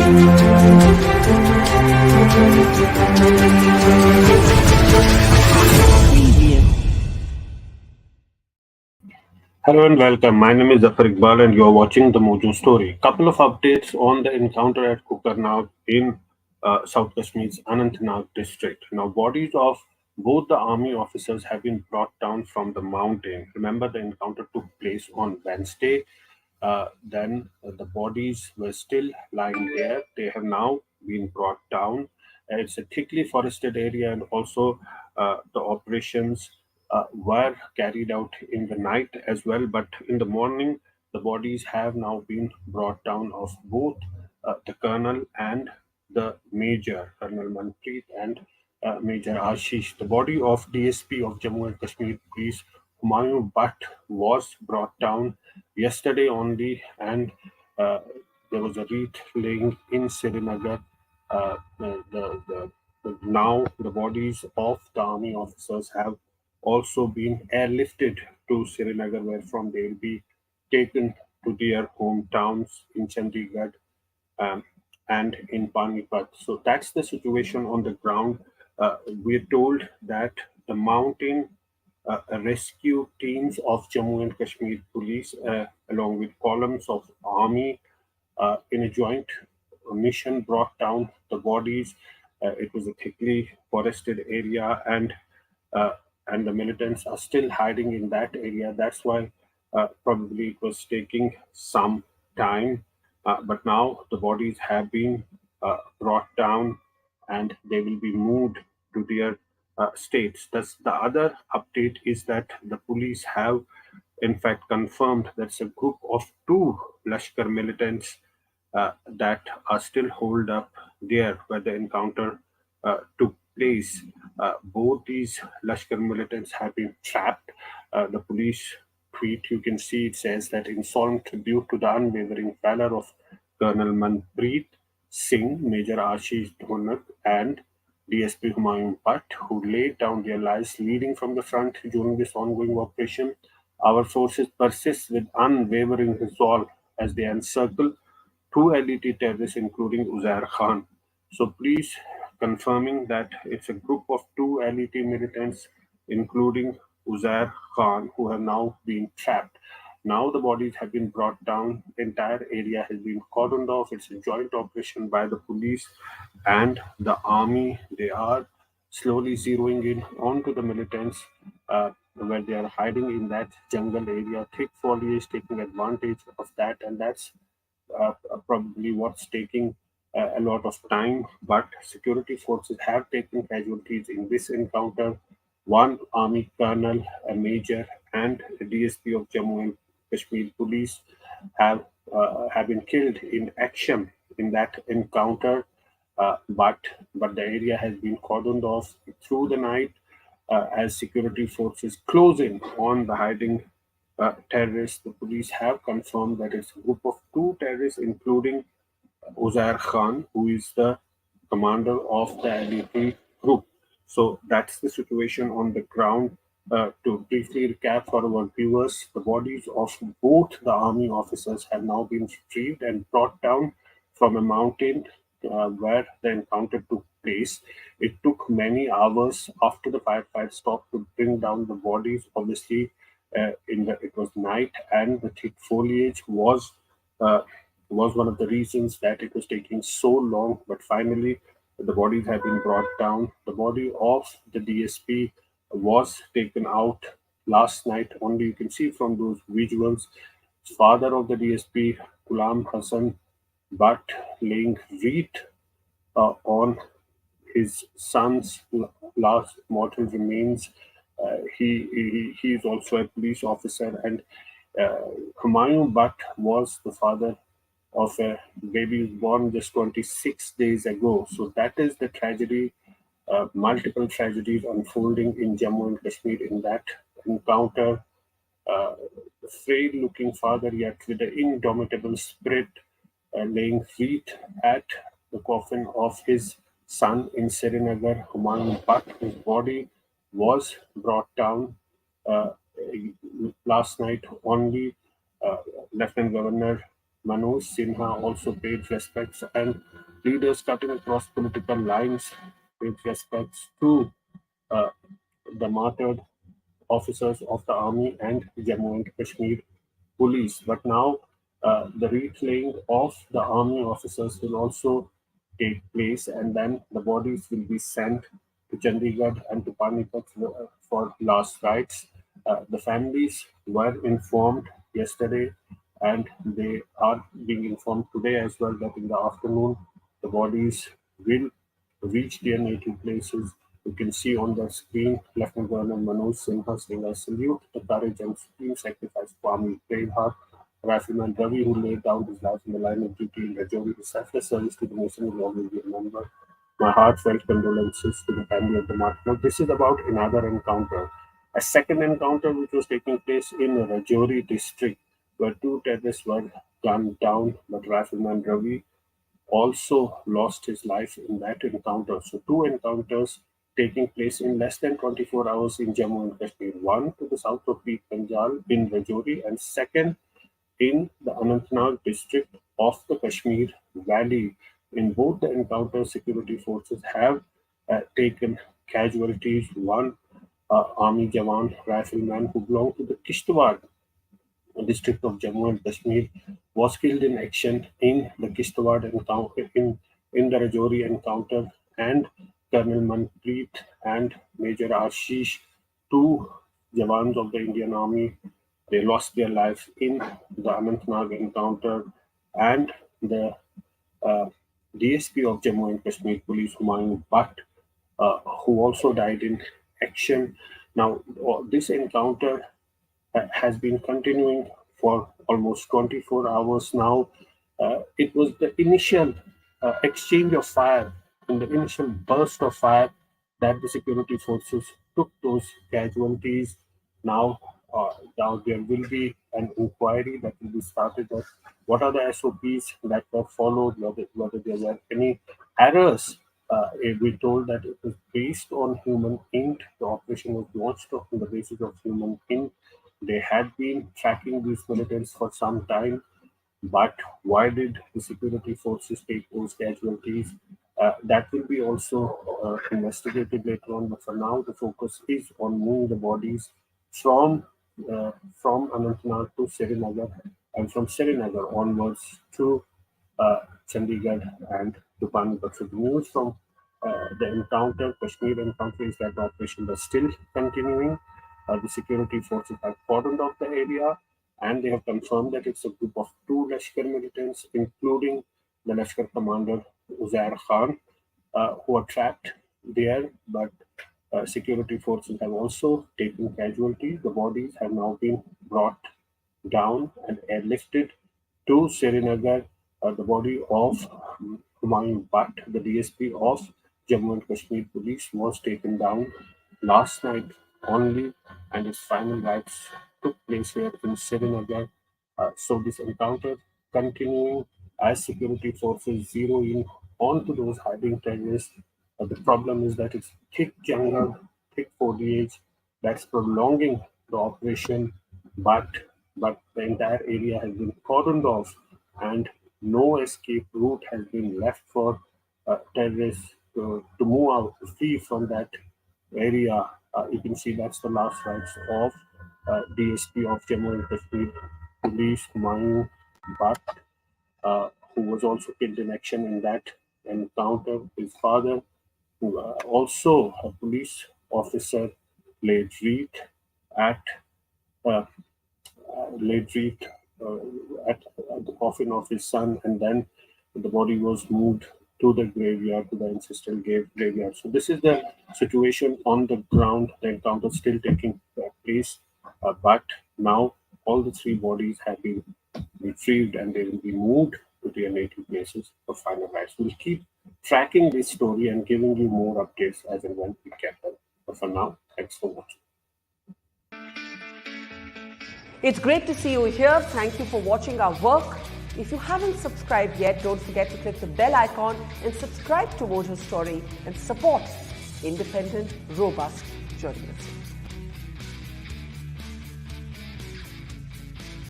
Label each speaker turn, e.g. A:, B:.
A: Hello and welcome. My name is Zaffar Iqbal and you're watching the Mojo Story. Couple of updates on the encounter at Kokernag in South Kashmir's Anantnag district. Now, bodies of both the army officers have been brought down from the mountain. Remember, the encounter took place on Wednesday. Then the bodies were still lying there. They have now been brought down. It's a thickly forested area, and also the operations were carried out in the night as well. But in the morning, the bodies have now been brought down of both the colonel and the major, Colonel Manpreet and Major Ashish. The body of DSP of Jammu and Kashmir Police, Humayun Bhat, was brought down yesterday only, and uh, there was a wreath laying in Srinagar. Now the bodies of the army officers have also been airlifted to Srinagar, where from they will be taken to their hometowns in Chandigarh um, and in Panipat. So that's the situation on the ground. We're told that the mountain rescue teams of Jammu and Kashmir Police, along with columns of army, in a joint mission, brought down the bodies. It was a thickly forested area, uh, and the militants are still hiding in that area. That's why probably it was taking some time. But now the bodies have been brought down, and they will be moved to their states. Thus, the other update is that the police have, in fact, confirmed that's a group of two Lashkar militants that are still holed up there where the encounter took place. Both these Lashkar militants have been trapped. The police tweet, you can see it says that in solemn tribute to the unwavering valor of Colonel Manpreet Singh, Major Ashish Dhonak, and DSP Humayun Bhat, who laid down their lives leading from the front during this ongoing operation. Our forces persist with unwavering resolve as they encircle two LET terrorists, including Uzair Khan. So please confirming that it's a group of two LET militants, including Uzair Khan, who have now been trapped. Now the bodies have been brought down. The entire area has been cordoned off. It's a joint operation by the police and the army. They are slowly zeroing in onto the militants where they are hiding in that jungle area. Thick foliage taking advantage of that, and that's probably what's taking a lot of time. But security forces have taken casualties in this encounter. One army colonel, a major, and a DSP of Jammu and Kashmir Police have been killed in action in that encounter. But the area has been cordoned off through the night as security forces close in on the hiding terrorists. The police have confirmed that it's a group of two terrorists, including Uzair Khan, who is the commander of the LET group. So that's the situation on the ground. To briefly recap for our viewers, the bodies of both the army officers have now been retrieved and brought down from a mountain where the encounter took place. It took many hours after the firefight stopped to bring down the bodies. Obviously, it was night, and the thick foliage uh, was one of the reasons that it was taking so long. But finally, the bodies have been brought down. The body of the DSP was taken out last night. Only you can see from those visuals. Father of the DSP, Ghulam Hassan Bhat, laying wreath on his son's last mortal remains. He is also a police officer, and Humayun Bhat was the father of a baby born just 26 days ago. So that is the tragedy, multiple tragedies unfolding in Jammu and Kashmir in that encounter. Uh, the frail looking father, yet with an indomitable spirit, laying feet at the coffin of his son in Srinagar, Humayun Bhat. His body was brought down uh, last night only. Uh, Lieutenant Governor Manoj Sinha also paid respects, and leaders cutting across political lines paid respects to uh, the martyred officers of the army and Jammu and Kashmir police. But now the reclaiming of the army officers will also take place, and then the bodies will be sent to Chandigarh and to Panipat for last rites. The families were informed yesterday, and they are being informed today as well that in the afternoon the bodies will reach their native places. You can see on the screen Lieutenant Colonel Manoj Sinha saying, "I salute the courage and supreme sacrifice of Army braveheart Rifleman Ravi, who laid down his life in the line of duty in Rajouri. His selfless service to the nation will always be remembered. My heartfelt condolences to the family of the martyr." Now, this is about another encounter. A second encounter which was taking place in Rajouri district, where two terrorists were gunned down, but Rifleman Ravi also lost his life in that encounter. So, two encounters taking place in less than 24 hours in Jammu and Kashmir. One to the south of Peak Panjal in Rajouri, and second in the Anantnag district of the Kashmir Valley. In both the encounters, security forces have taken casualties. One army Jawan rifleman who belonged to the Kishtwar district of Jammu and Kashmir was killed in action in the Kishtwar encounter, in the Rajouri encounter, and Colonel Manpreet and Major Ashish, two Jawans of the Indian Army, they lost their lives in the Anantnag encounter, and the uh, DSP of Jammu and Kashmir Police, Humayun Bhat, who also died in action. Now, this encounter has been continuing for almost 24 hours now. It was the initial exchange of fire and the initial burst of fire that the security forces took those casualties. Now, now there will be an inquiry that will be started of what are the SOPs that were followed, whether there were any errors. We told that it was based on human int. The operation was launched on the basis of human int. They had been tracking these militants for some time, but why did the security forces take those casualties? That will be also investigated later on. But for now, the focus is on moving the bodies from from Anantnag to Srinagar, and from Srinagar onwards to Chandigarh and to Panipat. So the news from the encounter, Kashmir encounter, is that the operation was still continuing. The security forces have cordoned off the area, and they have confirmed that it's a group of two Lashkar militants, including the Lashkar commander Uzair Khan, who are trapped there. But security forces have also taken casualties. The bodies have now been brought down and airlifted to Srinagar. The body of Humayun Bhat, the DSP of Jammu and Kashmir Police, was taken down last night only, and its final rites took place here in Srinagar. So this encounter continuing as security forces zero in onto those hiding terrorists. The problem is that it's thick jungle, thick foliage that's prolonging the operation, but the entire area has been cordoned off, and no escape route has been left for terrorists to move out, to flee from that area. You can see that's the last rites of DSP of Jammu and Kashmir Police, Humayun Bhat, who was also killed in action in that encounter. His father, who also a police officer, LeT at uh, LeT at the coffin of his son, and then the body was moved to the graveyard, to the ancestral graveyard. So this is the situation on the ground. The encounter still taking place, but now all the three bodies have been retrieved and they will be moved to their native places for final rites. We'll keep tracking this story and giving you more updates as and when we get them. But for now, thanks for watching.
B: It's great to see you here. Thank you for watching our work. If you haven't subscribed yet, don't forget to click the bell icon and subscribe to Mojo Story and support independent, robust journalism.